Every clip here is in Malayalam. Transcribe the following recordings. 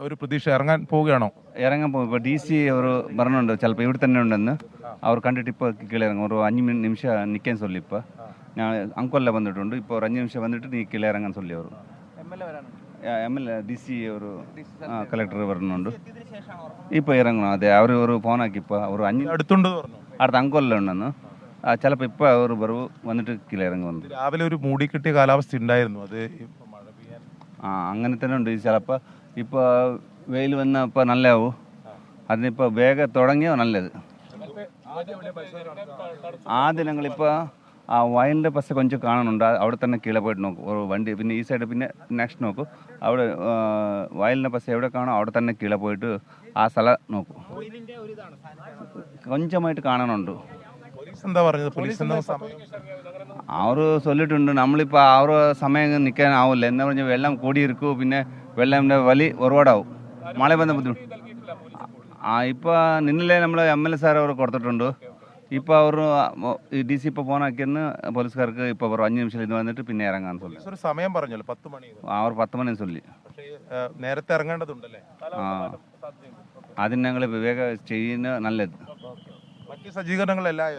ഒരു പ്രതീക്ഷ ഇറങ്ങാൻ പോവുകയാണോ? ഇറങ്ങാൻ പോകും. ഇപ്പോൾ DC ഒരു പറഞ്ഞുണ്ട്, ചിലപ്പോൾ ഇവിടെ തന്നെ ഉണ്ടെന്ന് അവർ കണ്ടിട്ട് ഇപ്പോൾ കീഴിറങ്ങും. ഒരു 5 നിമിഷം നിൽക്കാൻ ചൊല്ലി. ഇപ്പോൾ ഞാൻ അങ്കോല്ല വന്നിട്ടുണ്ട്. ഇപ്പോൾ ഒരു 5 നിമിഷം വന്നിട്ട് നീ കീഴിറങ്ങാൻ ചൊല്ലി. അവർ MLA DC ഒരു കളക്ടർ പറഞ്ഞുണ്ട് ഇപ്പോൾ ഇറങ്ങണം. അതെ, അവർ ഒരു ഫോണാക്കി ഇപ്പോൾ ഒരു 5 അടുത്തുണ്ട് പറഞ്ഞു. അടുത്ത അങ്കോല്ല ഉണ്ടെന്ന്. ചിലപ്പോൾ ഇപ്പോൾ അവർ ബറവ് വന്നിട്ട് കീഴിറങ്ങി വന്നു. രാവിലെ ഒരു മൂടി കിട്ടിയ കാലാവസ്ഥ ഉണ്ടായിരുന്നു. അത് മഴ പെയ്യാൻ അങ്ങനെ തന്നെ ഉണ്ട്. ചിലപ്പോൾ ഇപ്പോൾ വെയിൽ വന്നാൽ ഇപ്പോൾ നല്ലതാവും. അതിനിപ്പോൾ വേഗം തുടങ്ങിയോ നല്ലത്. ആദ്യം ഞങ്ങളിപ്പോൾ ആ വയലിൻ്റെ ബസ് കൊഞ്ചം കാണുന്നുണ്ട്. അവിടെ തന്നെ കീഴെ പോയിട്ട് നോക്കും ഒരു വണ്ടി. പിന്നെ ഈ സൈഡ് പിന്നെ നെക്സ്റ്റ് നോക്കും. അവിടെ വയലിൻ്റെ ബസ് എവിടെ കാണും അവിടെ തന്നെ കീഴെ പോയിട്ട് ആ സ്ഥലം നോക്കും. കൊഞ്ചമായിട്ട് കാണുന്നുണ്ട്. എന്താ പറഞ്ഞത്? പോലീസ് അവർ ചൊല്ലിട്ടുണ്ട് നമ്മളിപ്പോൾ ആ ഒരു സമയം നിൽക്കാനാവില്ല. എന്താ പറഞ്ഞാൽ വെള്ളം കൂടിയിരിക്കും. പിന്നെ വെള്ളത്തിൻ്റെ വലി ഒരുപാടാവും. മഴ വന്ന ബുദ്ധിമുട്ട്. ഇപ്പോൾ നിന്നലെ നമ്മൾ MLA സാർ അവർ കൊടുത്തിട്ടുണ്ട്. ഇപ്പോൾ അവർ DC ഇപ്പോൾ ഫോണാക്കിയെന്ന് പോലീസുകാർക്ക് ഇപ്പോൾ ഒരു 5 നിമിഷം ഇത് വന്നിട്ട് പിന്നെ ഇറങ്ങാൻ ചൊല്ലി. ഒരു സമയം പറഞ്ഞല്ലോ 10 മണി. അവർ 10 മണി ചൊല്ലി. നേരത്തെ ഇറങ്ങേണ്ടതുണ്ടല്ലേ? അതിന് ഞങ്ങൾ വേഗം ചെയ്യുന്ന നല്ലത്. മറ്റ് സജ്ജീകരണങ്ങളെല്ലാം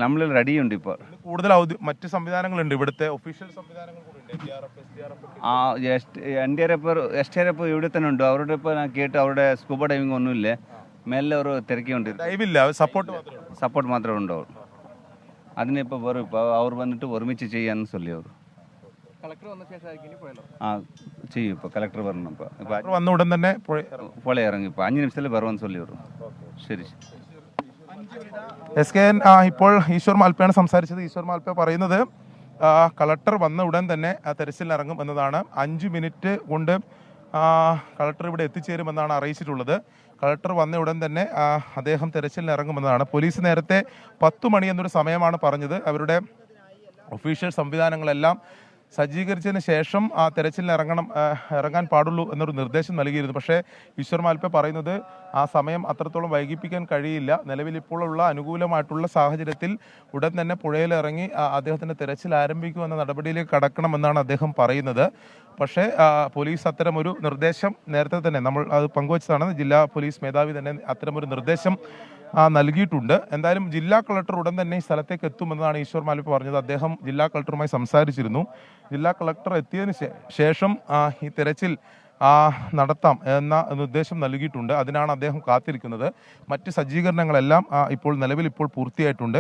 നമ്മൾ റെഡിയുണ്ട്. ഇപ്പോൾ കൂടുതൽ മറ്റ് സംവിധാനങ്ങളുണ്ട്. ഇവിടുത്തെ ഒഫീഷ്യൽ സംവിധാനങ്ങൾ SDRF ഇവിടെ തന്നെ ഉണ്ട്. അവരുടെ ഇപ്പോൾ ഞാൻ കേട്ട് അവരുടെ സ്കൂബ ഡൈവിംഗ് ഒന്നുമില്ലേ, മേലെ ഒരു തിരക്കിയുണ്ട്. സപ്പോർട്ട് മാത്രമേ ഉണ്ടാവും. അതിനിപ്പോൾ വരും. ഇപ്പോൾ അവർ വന്നിട്ട് ഒരുമിച്ച് ചെയ്യാന്ന് ചൊല്ലി. അവർ ചെയ്യും. ഇപ്പോൾ കളക്ടർ പറഞ്ഞു. ഇപ്പോൾ വന്ന ഉടൻ തന്നെ പുഴ ഇറങ്ങി. ഇപ്പോൾ 5 നിമിഷത്തിൽ വരുമെന്ന് ചൊല്ലി. അവർ ശരി. SKN ഇപ്പോൾ ഈശ്വർ മാൽപ്പയാണ് സംസാരിച്ചത്. ഈശ്വർ മാൽപ്പ പറയുന്നത് കളക്ടർ വന്ന ഉടൻ തന്നെ തെരച്ചിലിറങ്ങും എന്നതാണ്. 5 മിനിറ്റ് കൊണ്ട് കളക്ടർ ഇവിടെ എത്തിച്ചേരുമെന്നാണ് അറിയിച്ചിട്ടുള്ളത്. കളക്ടർ വന്ന ഉടൻ തന്നെ അദ്ദേഹം തെരച്ചിലിറങ്ങുമെന്നതാണ്. പോലീസ് നേരത്തെ 10 മണി എന്നൊരു സമയമാണ് പറഞ്ഞത്. അവരുടെ ഒഫീഷ്യൽ സംവിധാനങ്ങളെല്ലാം സജ്ജീകരിച്ചതിന് ശേഷം തെരച്ചിലിന് ഇറങ്ങാൻ പാടുള്ളൂ എന്നൊരു നിർദ്ദേശം നൽകിയിരുന്നു. പക്ഷേ ഈശ്വർ മാൽപ്പ പറയുന്നത് ആ സമയം അത്രത്തോളം വൈകിപ്പിക്കാൻ കഴിയില്ല. നിലവിൽ ഇപ്പോഴുള്ള അനുകൂലമായിട്ടുള്ള സാഹചര്യത്തിൽ ഉടൻ തന്നെ പുഴയിലിറങ്ങി അദ്ദേഹത്തിൻ്റെ തെരച്ചിൽ ആരംഭിക്കുമെന്ന നടപടിയിലേക്ക് കടക്കണമെന്നാണ് അദ്ദേഹം പറയുന്നത്. പക്ഷേ പോലീസ് അത്തരമൊരു നിർദ്ദേശം നേരത്തെ തന്നെ നമ്മൾ അത് പങ്കുവച്ചതാണ്. ജില്ലാ പോലീസ് മേധാവി തന്നെ അത്തരമൊരു നിർദ്ദേശം നൽകിയിട്ടുണ്ട്. എന്തായാലും ജില്ലാ കളക്ടർ ഉടൻ തന്നെ ഈ സ്ഥലത്തേക്ക് എത്തുമെന്നാണ് ഈശ്വർ മാൽപ്പ പറഞ്ഞത്. അദ്ദേഹം ജില്ലാ കളക്ടറുമായി സംസാരിച്ചിരുന്നു. ജില്ലാ കളക്ടർ എത്തിയതിന് ശേഷം ഈ തെരച്ചിൽ നടത്താം എന്ന നിർദ്ദേശം നൽകിയിട്ടുണ്ട്. അതിനാണ് അദ്ദേഹം കാത്തിരിക്കുന്നത്. മറ്റ് സജ്ജീകരണങ്ങളെല്ലാം നിലവിൽ ഇപ്പോൾ പൂർത്തിയായിട്ടുണ്ട്.